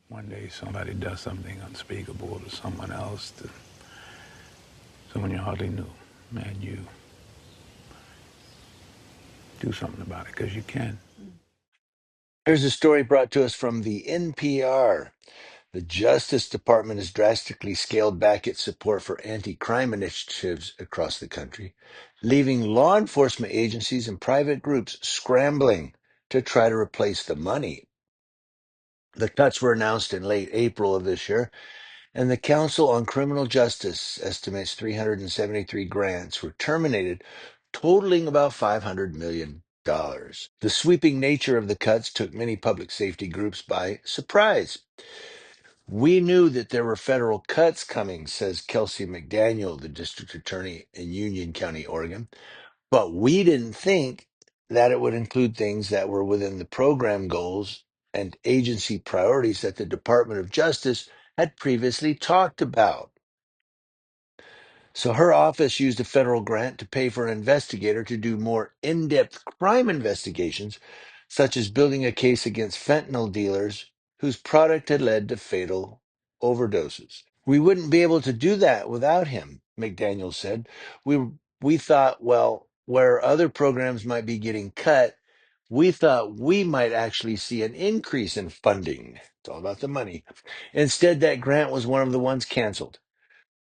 One day somebody does something unspeakable to someone else, to someone you hardly knew, and you do something about it because you can. Here's a story brought to us from the NPR. The Justice Department has drastically scaled back its support for anti crime initiatives across the country, leaving law enforcement agencies and private groups scrambling to try to replace the money. The cuts were announced in late April of this year, and the Council on Criminal Justice estimates 373 grants were terminated, totaling about $500 million. The sweeping nature of the cuts took many public safety groups by surprise. We knew that there were federal cuts coming, says Kelsey McDaniel, the district attorney in Union County, Oregon, but we didn't think that it would include things that were within the program goals and agency priorities that the Department of Justice had previously talked about. So her office used a federal grant to pay for an investigator to do more in depth crime investigations, such as building a case against fentanyl dealers whose product had led to fatal overdoses. We wouldn't be able to do that without him, McDaniel said. We thought, well, where other programs might be getting cut, we thought we might actually see an increase in funding. It's all about the money. Instead, that grant was one of the ones canceled.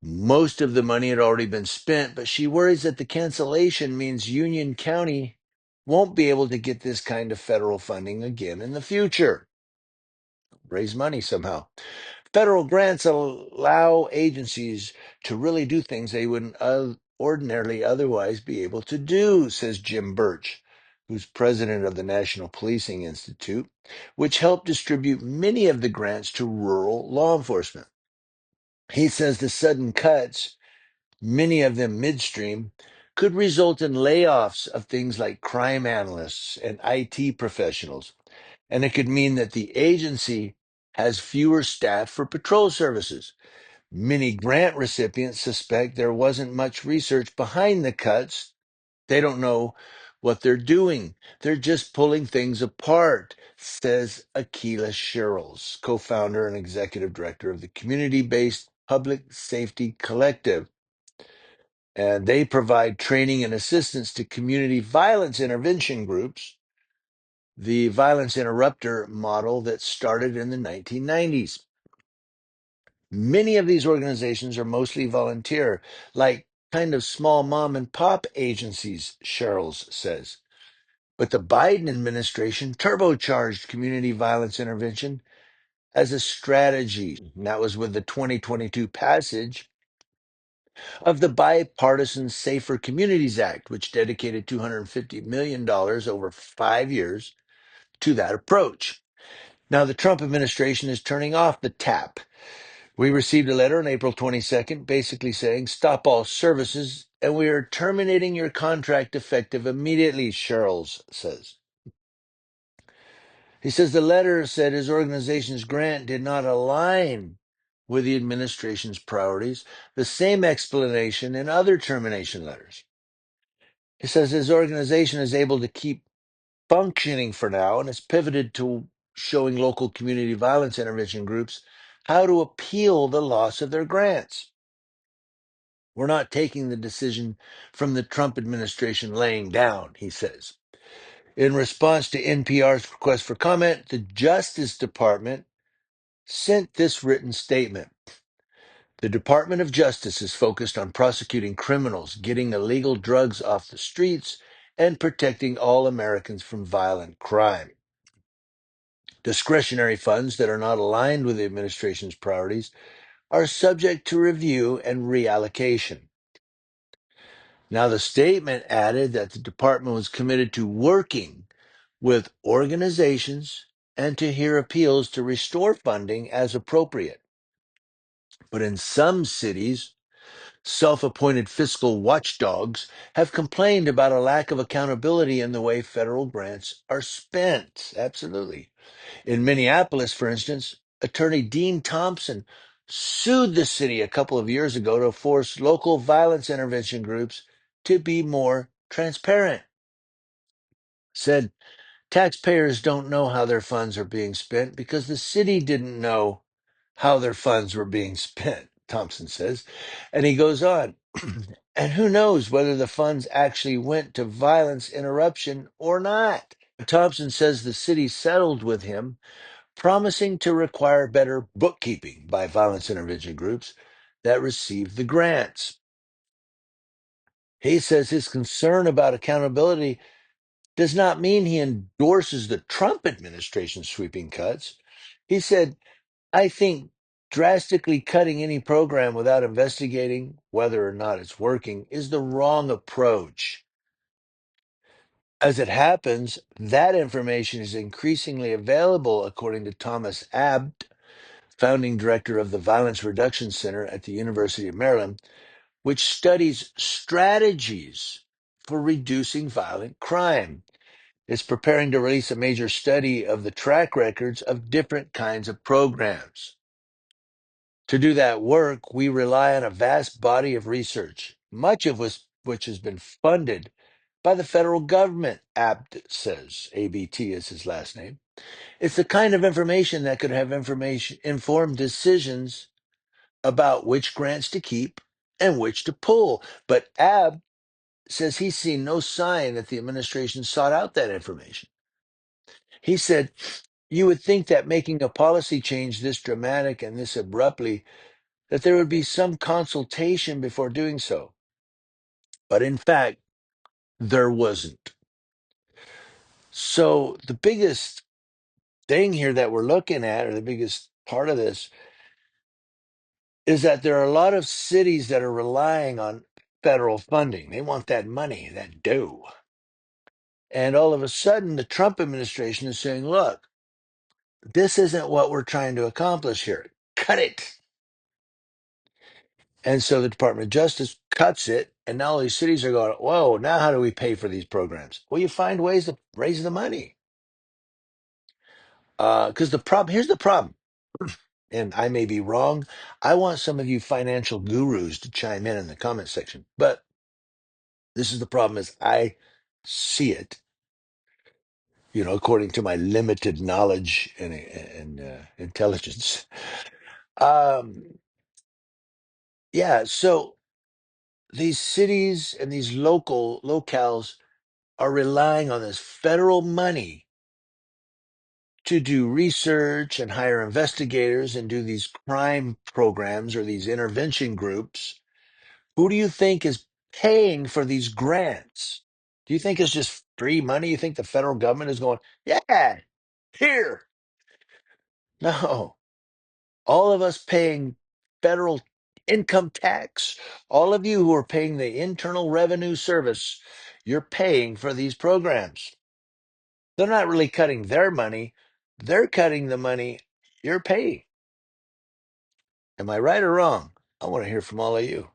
Most of the money had already been spent, but she worries that the cancellation means Union County won't be able to get this kind of federal funding again in the future. Raise money somehow. Federal grants allow agencies to really do things they wouldn't ordinarily otherwise be able to do, says Jim Birch, who's president of the National Policing Institute, which helped distribute many of the grants to rural law enforcement. He says the sudden cuts, many of them midstream, could result in layoffs of things like crime analysts and IT professionals. And it could mean that the agency has fewer staff for patrol services. Many grant recipients suspect there wasn't much research behind the cuts. They don't know what they're doing. They're just pulling things apart, says Akila Sherrills, co-founder and executive director of the community-based Public Safety Collective. And they provide training and assistance to community violence intervention groups, the violence interrupter model that started in the 1990s. Many of these organizations are mostly volunteer, like kind of small mom and pop agencies, Sherrills says. But the Biden administration turbocharged community violence intervention as a strategy. And that was with the 2022 passage of the Bipartisan Safer Communities Act, which dedicated $250 million over 5 years to that approach. Now, the Trump administration is turning off the tap. We received a letter on April 22nd basically saying, stop all services, and we are terminating your contract effective immediately, Sherrills says. He says the letter said his organization's grant did not align with the administration's priorities, the same explanation in other termination letters. He says his organization is able to keep functioning for now and has pivoted to showing local community violence intervention groups how to appeal the loss of their grants. We're not taking the decision from the Trump administration laying down, he says. In response to NPR's request for comment, the Justice Department sent this written statement. The Department of Justice is focused on prosecuting criminals, getting illegal drugs off the streets, and protecting all Americans from violent crime. Discretionary funds that are not aligned with the administration's priorities are subject to review and reallocation. Now, the statement added that the department was committed to working with organizations and to hear appeals to restore funding as appropriate. But in some cities, self appointed fiscal watchdogs have complained about a lack of accountability in the way federal grants are spent. Absolutely. In Minneapolis, for instance, attorney Dean Thompson sued the city a couple of years ago to force local violence intervention groups to be more transparent. Said Taxpayers don't know how their funds are being spent because the city didn't know how their funds were being spent, Thompson says. And he goes on, and who knows whether the funds actually went to violence interruption or not. Thompson says the city settled with him, promising to require better bookkeeping by violence intervention groups that received the grants. He says his concern about accountability does not mean he endorses the Trump administration's sweeping cuts. He said, I think drastically cutting any program without investigating whether or not it's working is the wrong approach. As it happens, that information is increasingly available, according to Thomas Abt, founding director of the Violence Reduction Center at the University of Maryland, which studies strategies for reducing violent crime. It's preparing to release a major study of the track records of different kinds of programs. To do that work, we rely on a vast body of research, much of which has been funded by the federal government, Abt says. ABT is his last name. It's the kind of information that could have information informed decisions about which grants to keep and which to pull. But Abt says he's seen no sign that the administration sought out that information. He said, you would think that making a policy change this dramatic and this abruptly, that there would be some consultation before doing so. But in fact, there wasn't. So the biggest thing here that we're looking at, or the biggest part of this, is that there are a lot of cities that are relying on federal funding. They want that money, that dough. And all of a sudden, the Trump administration is saying, look, this isn't what we're trying to accomplish here. Cut it. And so the Department of Justice cuts it. And now all these cities are going, whoa, now how do we pay for these programs? Well, you find ways to raise the money. Because the problem, here's the problem, and I may be wrong. I want some of you financial gurus to chime in the comment section. But this is the problem as I see it, according to my limited knowledge and intelligence. Um, yeah, so these cities and these locales are relying on this federal money to do research and hire investigators and do these crime programs or these intervention groups. Who do you think is paying for these grants? Do you think it's just free money? You think the federal government is going, yeah, here? No. All of us paying federal income tax, all of you who are paying the Internal Revenue Service, you're paying for these programs. They're not really cutting their money, they're cutting the money you're paying. Am I right or wrong? I want to hear from all of you.